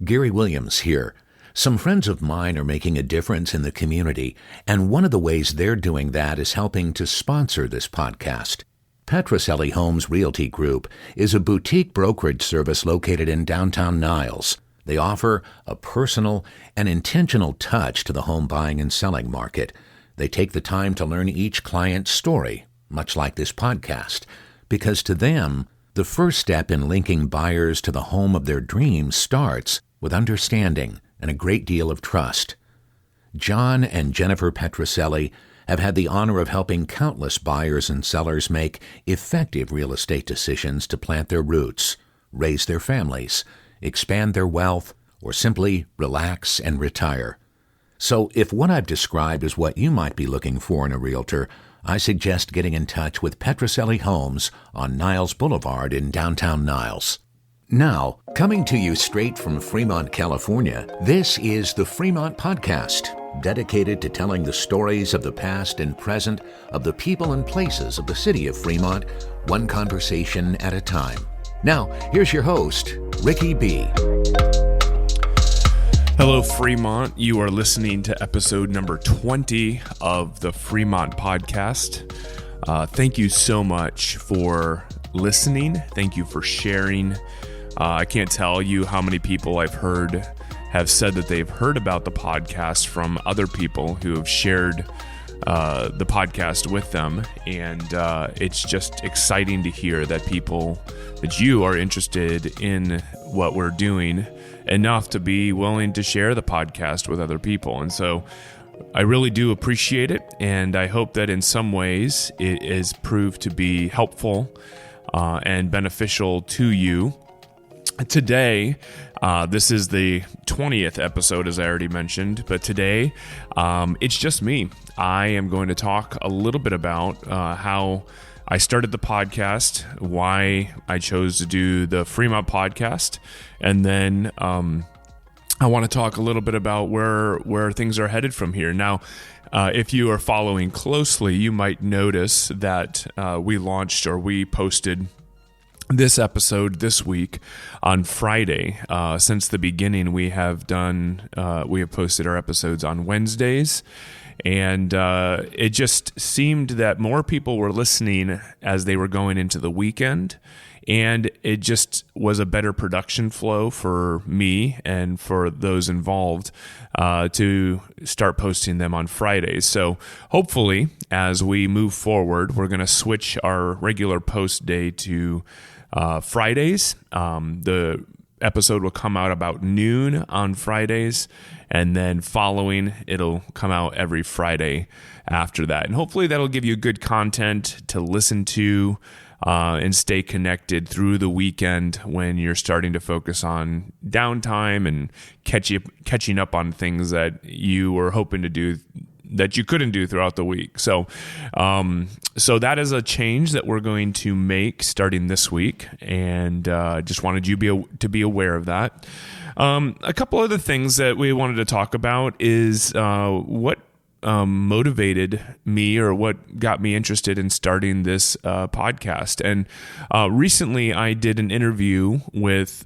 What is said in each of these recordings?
Gary Williams here. Some friends of mine are making a difference in the community, and one of the ways they're doing that is helping to sponsor this podcast. Petroselli Homes Realty Group is a boutique brokerage service located in downtown Niles. They offer a personal and intentional touch to the home buying and selling market. They take the time to learn each client's story, much like this podcast, because to them, the first step in linking buyers to the home of their dreams starts with understanding and a great deal of trust. John and Jennifer Petroselli have had the honor of helping countless buyers and sellers make effective real estate decisions to plant their roots, raise their families, expand their wealth, or simply relax and retire. So if what I've described is what you might be looking for in a realtor, I suggest getting in touch with Petroselli Homes on Niles Boulevard in downtown Niles. Now, coming to you straight from Fremont, California, this is the Fremont Podcast, dedicated to telling the stories of the past and present of the people and places of the city of Fremont, one conversation at a time. Now, here's your host, Ricky B. Hello, Fremont. You are listening to episode number 20 of the Fremont Podcast. Thank you so much for listening. Thank you for sharing. I can't tell you how many people I've heard have said that they've heard about the podcast from other people who have shared the podcast with them. And it's just exciting to hear that you are interested in what we're doing enough to be willing to share the podcast with other people. And so I really do appreciate it. And I hope that in some ways it is proved to be helpful and beneficial to you. Today, this is the 20th episode, as I already mentioned, but today it's just me. I am going to talk a little bit about how I started the podcast, why I chose to do the Fremont Podcast, and then I want to talk a little bit about where things are headed from here. Now, if you are following closely, you might notice that we posted this episode this week on Friday. Since the beginning, we have posted our episodes on Wednesdays, and it just seemed that more people were listening as they were going into the weekend, and it just was a better production flow for me and for those involved to start posting them on Fridays. So hopefully, as we move forward, we're going to switch our regular post day to Fridays. The episode will come out about noon on Fridays, and then following, it'll come out every Friday after that. And hopefully that'll give you good content to listen to and stay connected through the weekend when you're starting to focus on downtime and catching up on things that you were hoping to do that you couldn't do throughout the week. So that is a change that we're going to make starting this week, and just wanted you to be aware of that. A couple other things that we wanted to talk about is what motivated me, or what got me interested in starting this podcast. And recently I did an interview with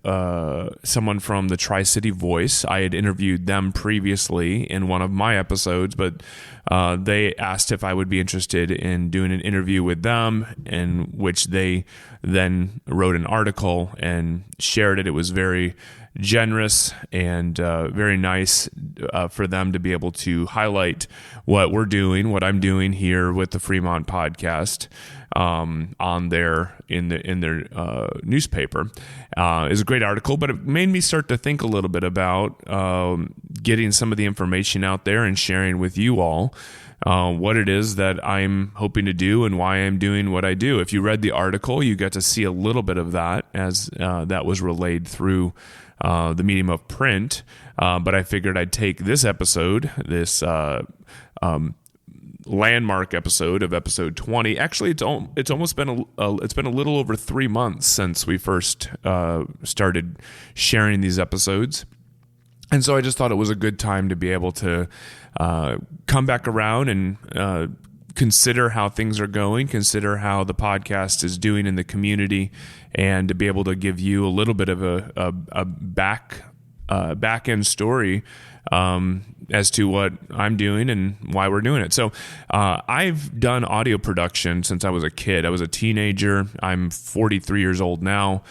someone from the Tri-City Voice. I had interviewed them previously in one of my episodes, but they asked if I would be interested in doing an interview with them, in which they then wrote an article and shared it. It was very generous and very nice for them to be able to highlight what we're doing, what I'm doing here with the Fremont Podcast in their newspaper. It's a great article, but it made me start to think a little bit about getting some of the information out there and sharing with you all what it is that I'm hoping to do and why I'm doing what I do. If you read the article, you get to see a little bit of that as that was relayed through the medium of print, but I figured I'd take this episode, this landmark episode of episode 20. Actually, it's almost been it's been a little over 3 months since we first started sharing these episodes. And so I just thought it was a good time to be able to come back around and consider how things are going, consider how the podcast is doing in the community, and to be able to give you a little bit of a back end story as to what I'm doing and why we're doing it. So I've done audio production since I was a kid. I was a teenager. I'm 43 years old now,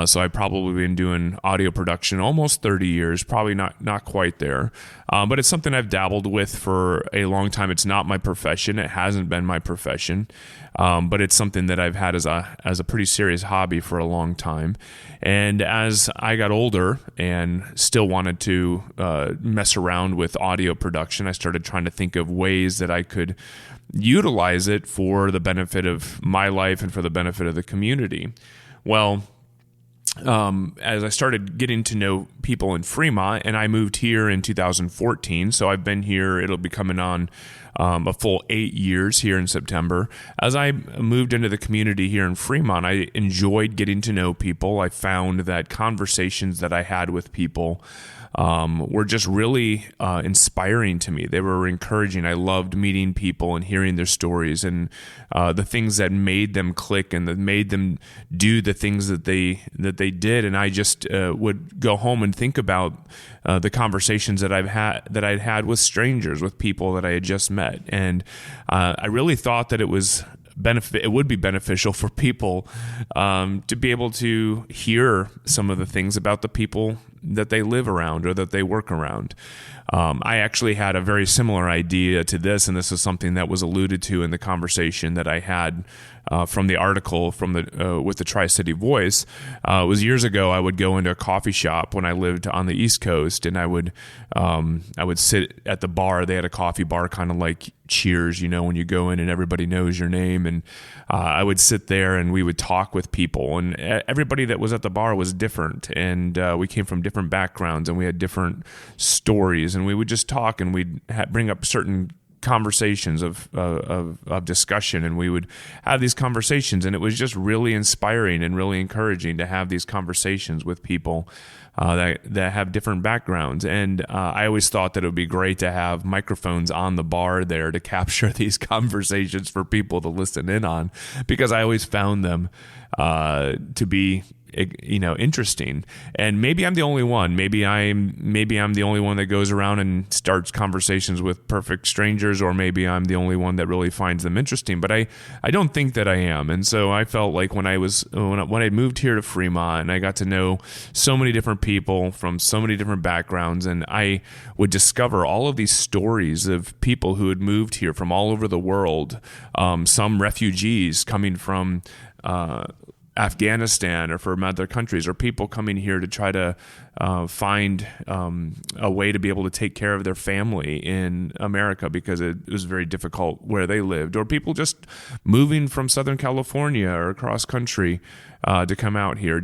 so I've probably been doing audio production almost 30 years, probably not quite there. But it's something I've dabbled with for a long time. It's not my profession. It hasn't been my profession, but it's something that I've had as a pretty serious hobby for a long time. And as I got older and still wanted to mess around with audio production, I started trying to think of ways that I could utilize it for the benefit of my life and for the benefit of the community. Well, as I started getting to know people in Fremont, and I moved here in 2014, so I've been here, it'll be coming on a full 8 years here in September. As I moved into the community here in Fremont, I enjoyed getting to know people. I found that conversations that I had with people were just really inspiring to me. They were encouraging. I loved meeting people and hearing their stories and the things that made them click and that made them do the things that they did. And I just would go home and think about the conversations that I'd had with strangers, with people that I had just met, and I really thought that it would be beneficial for people to be able to hear some of the things about the people that they live around or that they work around. I actually had a very similar idea to this, and this is something that was alluded to in the conversation that I had from the article with the Tri-City Voice. It was years ago. I would go into a coffee shop when I lived on the East Coast, and I would sit at the bar. They had a coffee bar, kind of like Cheers, when you go in and everybody knows your name. And I would sit there and we would talk with people, and everybody that was at the bar was different, and we came from different backgrounds, and we had different stories, and we would just talk, and we'd bring up certain conversations of discussion, and we would have these conversations, and it was just really inspiring and really encouraging to have these conversations with people that have different backgrounds. And I always thought that it would be great to have microphones on the bar there to capture these conversations for people to listen in on, because I always found them to be interesting. And maybe I'm the only one. Maybe I'm the only one that goes around and starts conversations with perfect strangers, or maybe I'm the only one that really finds them interesting. But I don't think that I am. And so I felt like when I moved here to Fremont, and I got to know so many different people from so many different backgrounds, and I would discover all of these stories of people who had moved here from all over the world, some refugees coming from Afghanistan or from other countries, or people coming here to try to find a way to be able to take care of their family in America because it was very difficult where they lived, or people just moving from Southern California or across country to come out here.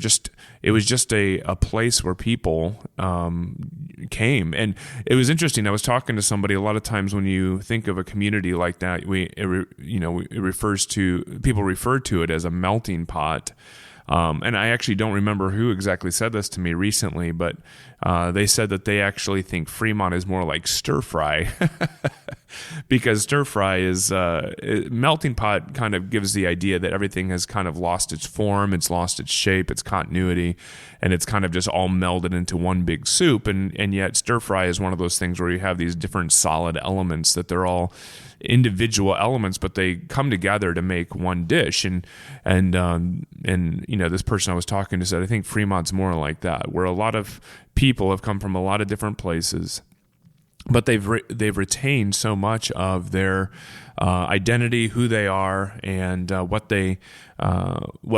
It was just a place where people came. And it was interesting. I was talking to somebody. A lot of times when you think of a community like that, people refer to it as a melting pot. And I actually don't remember who exactly said this to me recently, but they said that they actually think Fremont is more like stir fry because stir fry is melting pot kind of gives the idea that everything has kind of lost its form, it's lost its shape, its continuity, and it's kind of just all melded into one big soup. And yet stir fry is one of those things where you have these different solid elements that they're all individual elements, but they come together to make one dish. And this person I was talking to said, I think Fremont's more like that, where a lot of people have come from a lot of different places, but they've retained so much of their identity, who they are, and what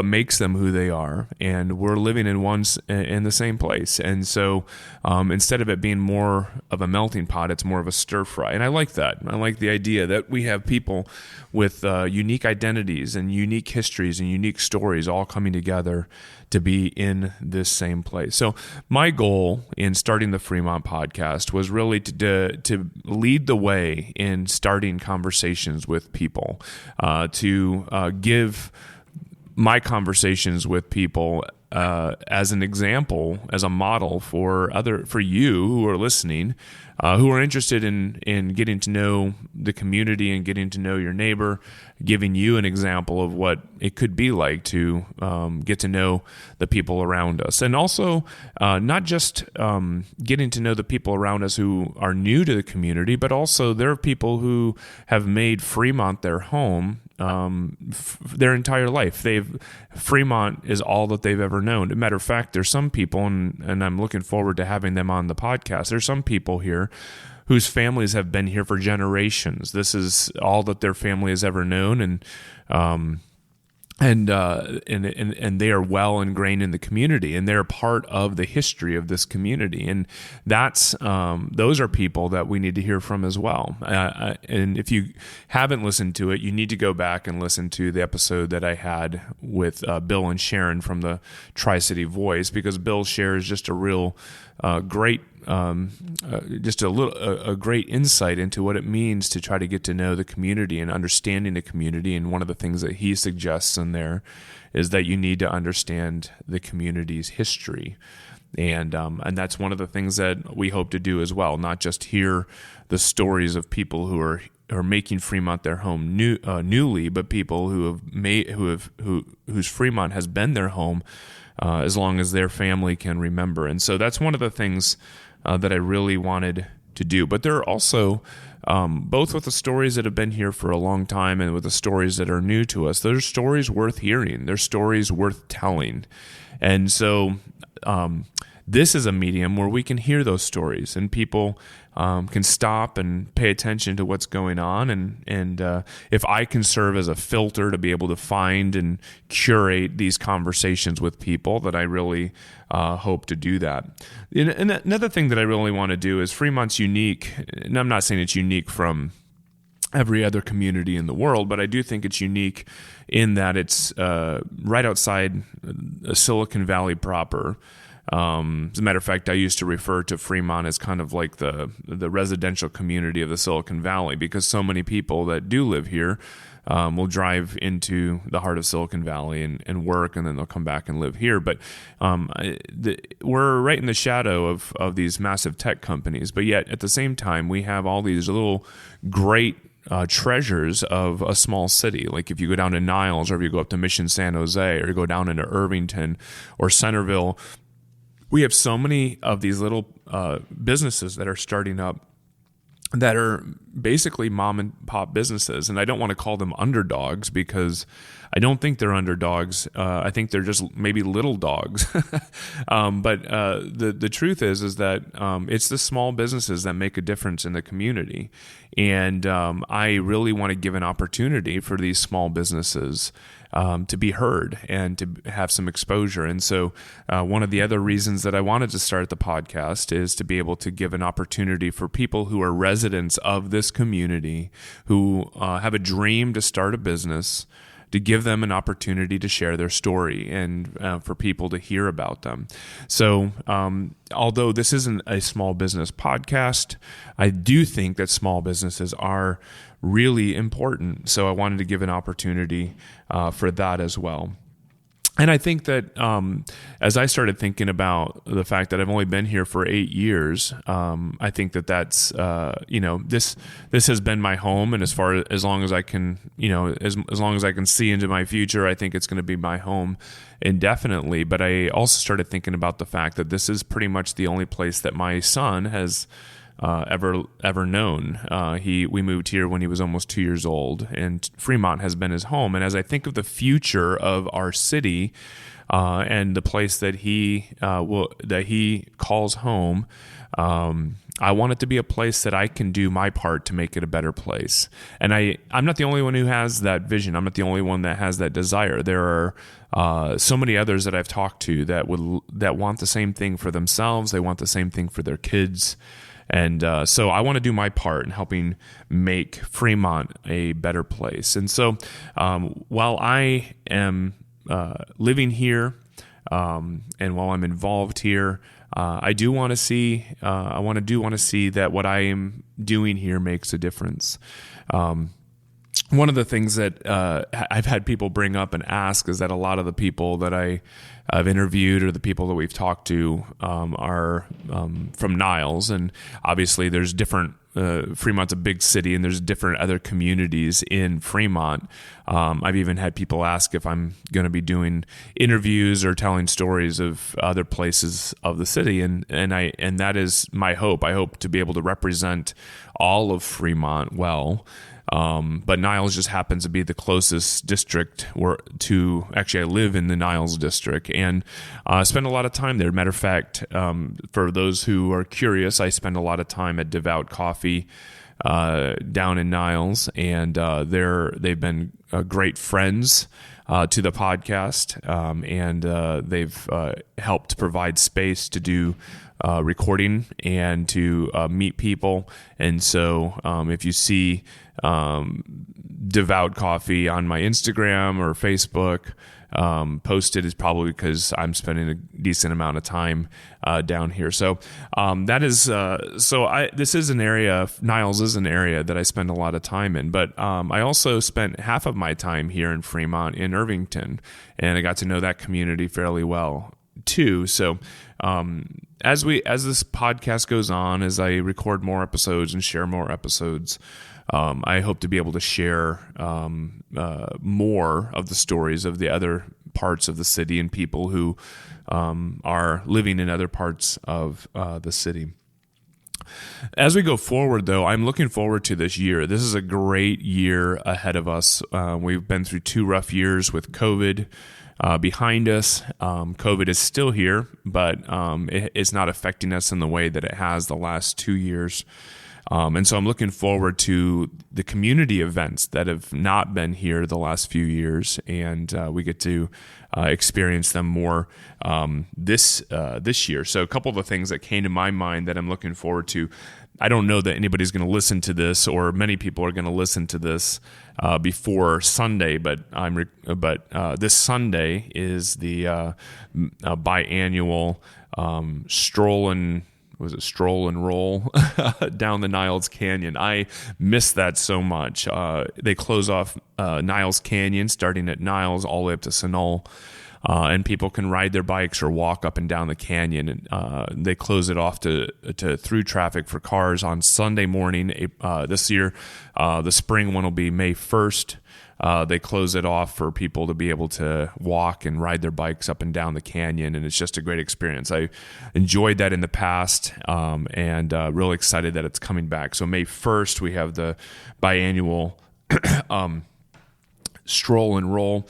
makes them who they are. And we're living in the same place. And so instead of it being more of a melting pot, it's more of a stir fry. And I like that. I like the idea that we have people with unique identities and unique histories and unique stories all coming together to be in this same place. So my goal in starting the Fremont Podcast was really to lead the way in starting conversations with people, to give my conversations with people as an example, as a model for you who are listening, who are interested in getting to know the community and getting to know your neighbor, giving you an example of what it could be like to get to know the people around us. And also not just getting to know the people around us who are new to the community, but also there are people who have made Fremont their home their entire life. Fremont is all that they've ever known. As a matter of fact, there's some people, and I'm looking forward to having them on the podcast. There's some people here whose families have been here for generations. This is all that their family has ever known, and they are well ingrained in the community, and they're part of the history of this community. And those are people that we need to hear from as well. And if you haven't listened to it, you need to go back and listen to the episode that I had with Bill and Sharon from the Tri-City Voice, because Bill shares just a real great a great insight into what it means to try to get to know the community and understanding the community. And one of the things that he suggests in there is that you need to understand the community's history. And that's one of the things that we hope to do as well, not just hear the stories of people who are making Fremont their home newly, but people whose Fremont has been their home as long as their family can remember. And so that's one of the things that I really wanted to do. But there are also, both with the stories that have been here for a long time and with the stories that are new to us, there's stories worth hearing. There's stories worth telling. And so this is a medium where we can hear those stories, and people can stop and pay attention to what's going on. And if I can serve as a filter to be able to find and curate these conversations with people, that I really hope to do that. And another thing that I really want to do is Fremont's unique, and I'm not saying it's unique from every other community in the world, but I do think it's unique in that it's right outside Silicon Valley proper. As a matter of fact, I used to refer to Fremont as kind of like the residential community of the Silicon Valley, because so many people that do live here will drive into the heart of Silicon Valley and work, and then they'll come back and live here. But we're right in the shadow of these massive tech companies, but yet at the same time, we have all these little great treasures of a small city. Like if you go down to Niles, or if you go up to Mission San Jose, or you go down into Irvington or Centerville, we have so many of these little businesses that are starting up that are basically mom and pop businesses. And I don't want to call them underdogs, because I don't think they're underdogs. I think they're just maybe little dogs. But the truth is that it's the small businesses that make a difference in the community. And I really want to give an opportunity for these small businesses to be heard and to have some exposure. And so one of the other reasons that I wanted to start the podcast is to be able to give an opportunity for people who are residents of this community, who have a dream to start a business, to give them an opportunity to share their story and for people to hear about them. So although this isn't a small business podcast, I do think that small businesses are really important. So I wanted to give an opportunity for that as well. And I think that as I started thinking about the fact that I've only been here for 8 years, I think that's this has been my home, and as long as I can, as long as I can see into my future, I think it's going to be my home indefinitely. But I also started thinking about the fact that this is pretty much the only place that my son has ever known. We moved here when he was almost 2 years old, and Fremont has been his home. And as I think of the future of our city and the place that he calls home, I want it to be a place that I can do my part to make it a better place. And I'm not the only one who has that vision. I'm not the only one that has that desire. There are so many others that I've talked to that want the same thing for themselves. They want the same thing for their kids. And so I want to do my part in helping make Fremont a better place. And so while I am living here and while I'm involved here, I do want to see that what I am doing here makes a difference. One of the things that I've had people bring up and ask is that a lot of the people that I I've interviewed or the people that we've talked to are from Niles, and obviously there's different. Fremont's a big city, and there's different other communities in Fremont. I've even had people ask if I'm going to be doing interviews or telling stories of other places of the city, and that is my hope. I hope to be able to represent all of Fremont well. But Niles just happens to be the closest district actually I live in the Niles district, and I spend a lot of time there. Matter of fact, for those who are curious, I spend a lot of time at Devout Coffee down in Niles, and they've been great friends to the podcast, and they've helped provide space to do recording and to meet people. And so if you see Devout Coffee on my Instagram or Facebook posted, is probably because I'm spending a decent amount of time down here. So that is this is an area. Niles is an area that I spend a lot of time in. But I also spent half of my time here in Fremont in Irvington, and I got to know that community fairly well too. So as this podcast goes on, as I record more episodes and share more episodes, I hope to be able to share more of the stories of the other parts of the city and people who are living in other parts of the city. As we go forward, though, I'm looking forward to this year. This is a great year ahead of us. We've been through 2 rough years with COVID behind us. COVID is still here, but it's not affecting us in the way that it has the last 2 years. And so I'm looking forward to the community events that have not been here the last few years, and we get to experience them more this year. So a couple of the things that came to my mind that I'm looking forward to. I don't know that anybody's going to listen to this, or many people are going to listen to this before Sunday. But this Sunday is the biannual stroll and roll down the Niles Canyon. I miss that so much. They close off Niles Canyon, starting at Niles all the way up to Sunol. And people can ride their bikes or walk up and down the canyon. And they close it off to through traffic for cars on Sunday morning. This year, the spring one will be May 1st. They close it off for people to be able to walk and ride their bikes up and down the canyon, and it's just a great experience. I enjoyed that in the past, and really excited that it's coming back. So May 1st, we have the biannual stroll and roll.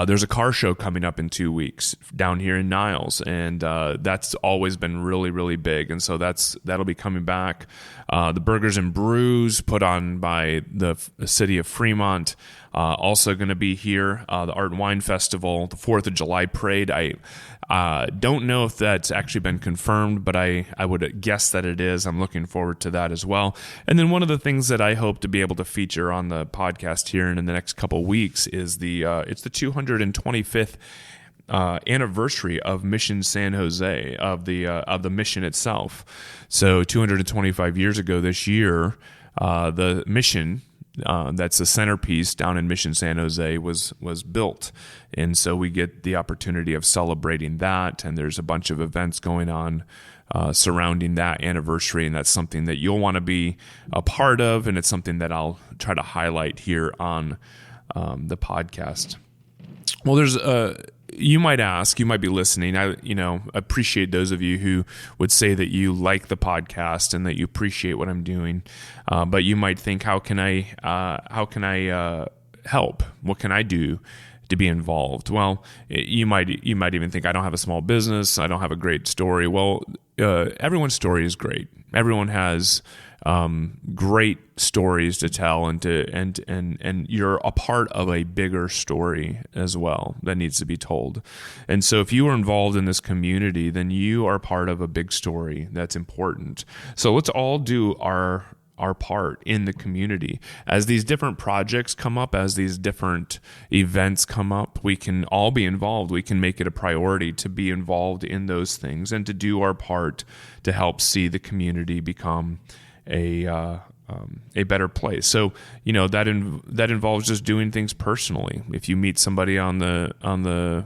There's a car show coming up in 2 weeks down here in Niles, and that's always been really, really big. And so that'll be coming back. The Burgers and Brews put on by the city of Fremont, also going to be here. The Art and Wine Festival, the 4th of July Parade. I don't know if that's actually been confirmed, but I would guess that it is. I'm looking forward to that as well. And then one of the things that I hope to be able to feature on the podcast here in the next couple of weeks is it's the 225th anniversary of Mission San Jose, of the mission itself. So 225 years ago this year, the mission that's the centerpiece down in Mission San Jose was built, and so we get the opportunity of celebrating that. And there's a bunch of events going on surrounding that anniversary, and that's something that you'll want to be a part of, and it's something that I'll try to highlight here on the podcast. Well, there's you might ask, you might be listening. I appreciate those of you who would say that you like the podcast and that you appreciate what I'm doing. But you might think, how can I help? What can I do to be involved? Well, you might even think, I don't have a small business, I don't have a great story. Well, everyone's story is great. Everyone has great stories to tell, and you're a part of a bigger story as well that needs to be told. And so if you are involved in this community, then you are part of a big story that's important. So let's all do our part in the community. As these different projects come up, as these different events come up, we can all be involved. We can make it a priority to be involved in those things and to do our part to help see the community become a better place. So that involves just doing things personally. If you meet somebody on the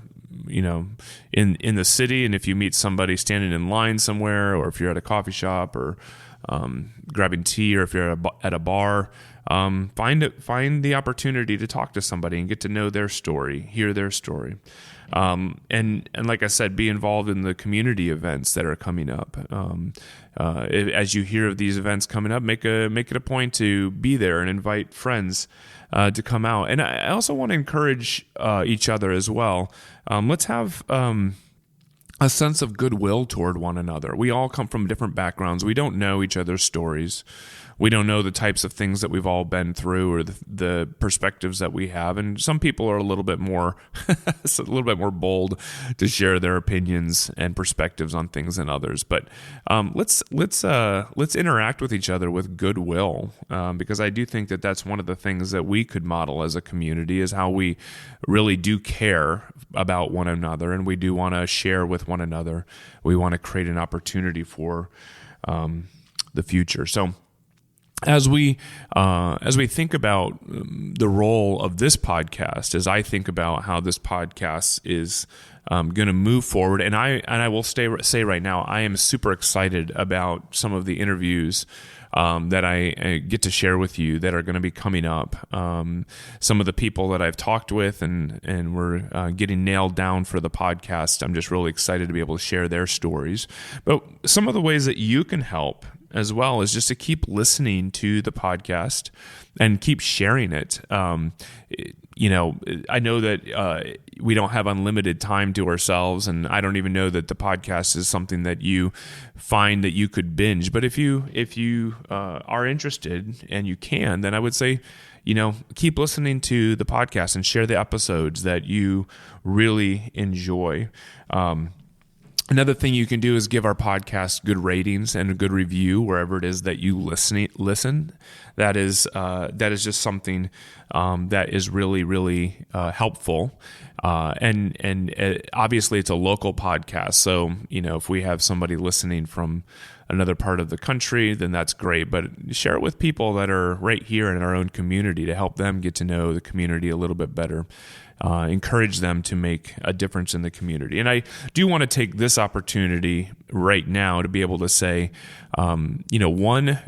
in the city, and if you meet somebody standing in line somewhere, or if you're at a coffee shop or grabbing tea, or if you're at a bar, find the opportunity to talk to somebody and get to know their story, hear their story. And like I said, be involved in the community events that are coming up. As you hear of these events coming up, make it a point to be there and invite friends to come out. And I also want to encourage each other as well. Let's have a sense of goodwill toward one another. We all come from different backgrounds. We don't know each other's stories. We don't know the types of things that we've all been through, or the perspectives that we have. And some people are a little bit more bold to share their opinions and perspectives on things than others. But let's interact with each other with goodwill, because I do think that that's one of the things that we could model as a community, is how we really do care about one another, and we do want to share with one another. We want to create an opportunity for the future. So, as we think about the role of this podcast, as I think about how this podcast is going to move forward, and I will say right now, I am super excited about some of the interviews that I get to share with you that are going to be coming up. Some of the people that I've talked with and we're getting nailed down for the podcast, I'm just really excited to be able to share their stories. But some of the ways that you can help as well is just to keep listening to the podcast and keep sharing it. I know that we don't have unlimited time to ourselves, and I don't even know that the podcast is something that you find that you could binge. But if you are interested and you can, then I would say, keep listening to the podcast and share the episodes that you really enjoy. Another thing you can do is give our podcast good ratings and a good review wherever it is that you listen. That is just something that is really, really helpful. And obviously it's a local podcast. So, if we have somebody listening from another part of the country, then that's great. But share it with people that are right here in our own community to help them get to know the community a little bit better. Encourage them to make a difference in the community. And I do want to take this opportunity right now to be able to say, one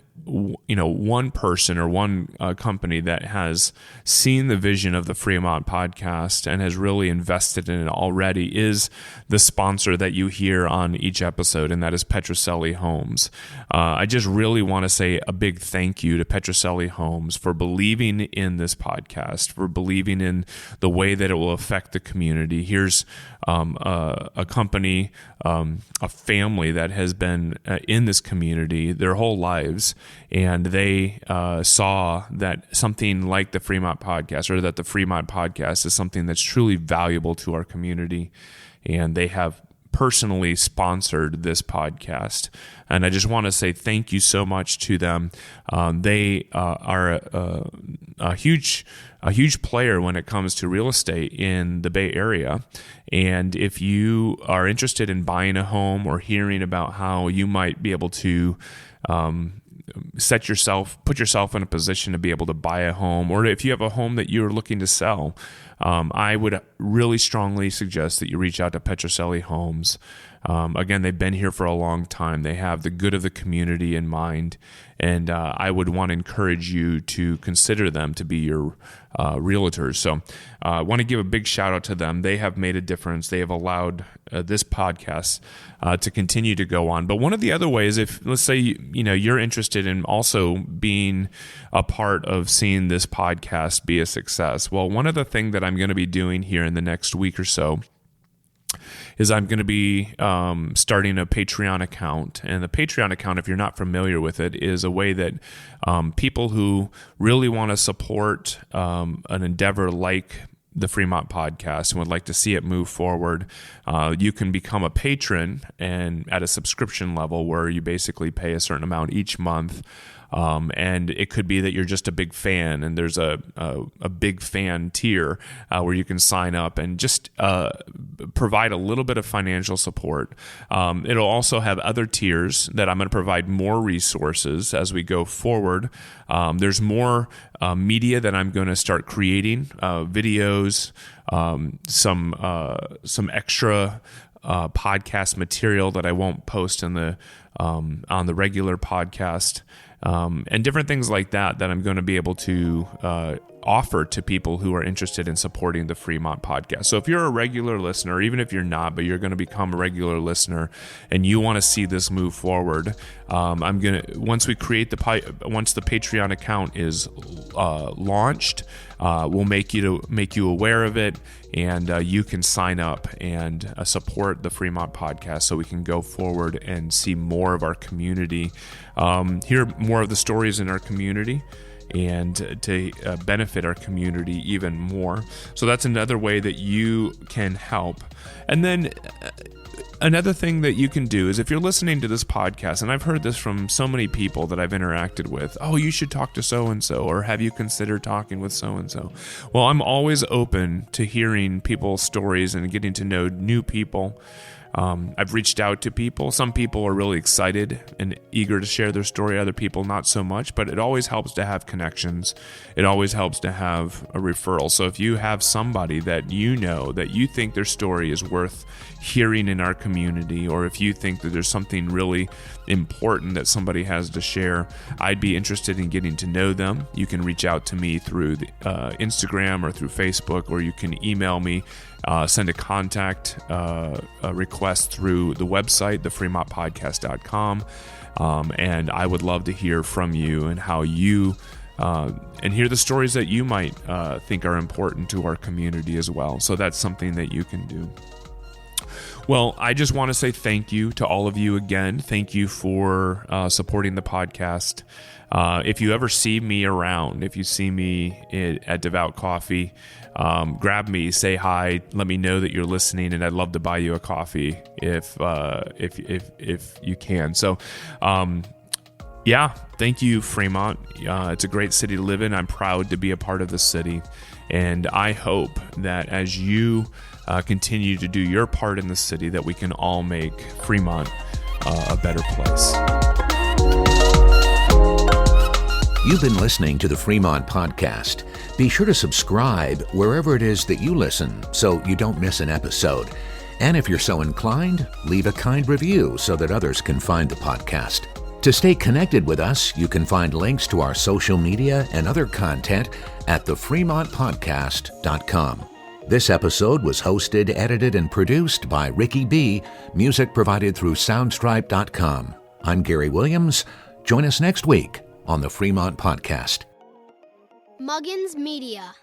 person or one company that has seen the vision of the Fremont podcast and has really invested in it already is the sponsor that you hear on each episode, and that is Petrocelli Homes. I just really want to say a big thank you to Petrocelli Homes for believing in this podcast, for believing in the way that it will affect the community. Here's a company, a family that has been in this community their whole lives, and they saw that something like the Fremont Podcast, or that the Fremont Podcast is something that's truly valuable to our community, and they have personally sponsored this podcast. And I just want to say thank you so much to them. They are a huge player when it comes to real estate in the Bay Area. And if you are interested in buying a home or hearing about how you might be able to put yourself in a position to be able to buy a home, or if you have a home that you're looking to sell, I would really strongly suggest that you reach out to Petrocelli Homes. Again, they've been here for a long time. They have the good of the community in mind, and I would want to encourage you to consider them to be your realtors. So I want to give a big shout out to them. They have made a difference. They have allowed this podcast to continue to go on. But one of the other ways, if let's say you're interested in also being a part of seeing this podcast be a success, well, one of the things that I'm going to be doing here in the next week or so is I'm going to be starting a Patreon account. And the Patreon account, if you're not familiar with it, is a way that people who really want to support an endeavor like the Fremont Podcast and would like to see it move forward, you can become a patron and at a subscription level where you basically pay a certain amount each month. And it could be that you're just a big fan, and there's a big fan tier where you can sign up and just provide a little bit of financial support. It'll also have other tiers that I'm going to provide more resources as we go forward. There's more media that I'm going to start creating, videos, videos, some extra podcast material that I won't post on the regular podcast, and different things like that I'm going to be able to offer to people who are interested in supporting the Fremont Podcast. So if you're a regular listener, even if you're not, but you're going to become a regular listener and you want to see this move forward, once the Patreon account is launched, we'll make you aware of it, and you can sign up and support the Fremont Podcast so we can go forward and see more of our community, hear more of the stories in our community, and to benefit our community even more. So that's another way that you can help. And then another thing that you can do is, if you're listening to this podcast, and I've heard this from so many people that I've interacted with, oh, you should talk to so-and-so, or have you considered talking with so-and-so? Well, I'm always open to hearing people's stories and getting to know new people. I've reached out to people. Some people are really excited and eager to share their story. Other people, not so much, but it always helps to have connections. It always helps to have a referral. So if you have somebody that you know that you think their story is worth hearing in our community, or if you think that there's something really important that somebody has to share, I'd be interested in getting to know them. You can reach out to me through the, Instagram or through Facebook, or you can email me, send a contact request through the website, thefremontpodcast.com, and I would love to hear from you and how you and hear the stories that you might think are important to our community as well. So that's something that you can do. Well, I just want to say thank you to all of you again. Thank you for supporting the podcast. If you ever see me around, if you see me at Devout Coffee, grab me, say hi, let me know that you're listening, and I'd love to buy you a coffee if you can. So, yeah, thank you, Fremont. It's a great city to live in. I'm proud to be a part of the city, and I hope that as you continue to do your part in the city, that we can all make Fremont a better place. You've been listening to the Fremont Podcast. Be sure to subscribe wherever it is that you listen so you don't miss an episode. And if you're so inclined, leave a kind review so that others can find the podcast. To stay connected with us, you can find links to our social media and other content at thefremontpodcast.com. This episode was hosted, edited, and produced by Ricky B. Music provided through Soundstripe.com. I'm Gary Williams. Join us next week on the Fremont Podcast. Muggins Media.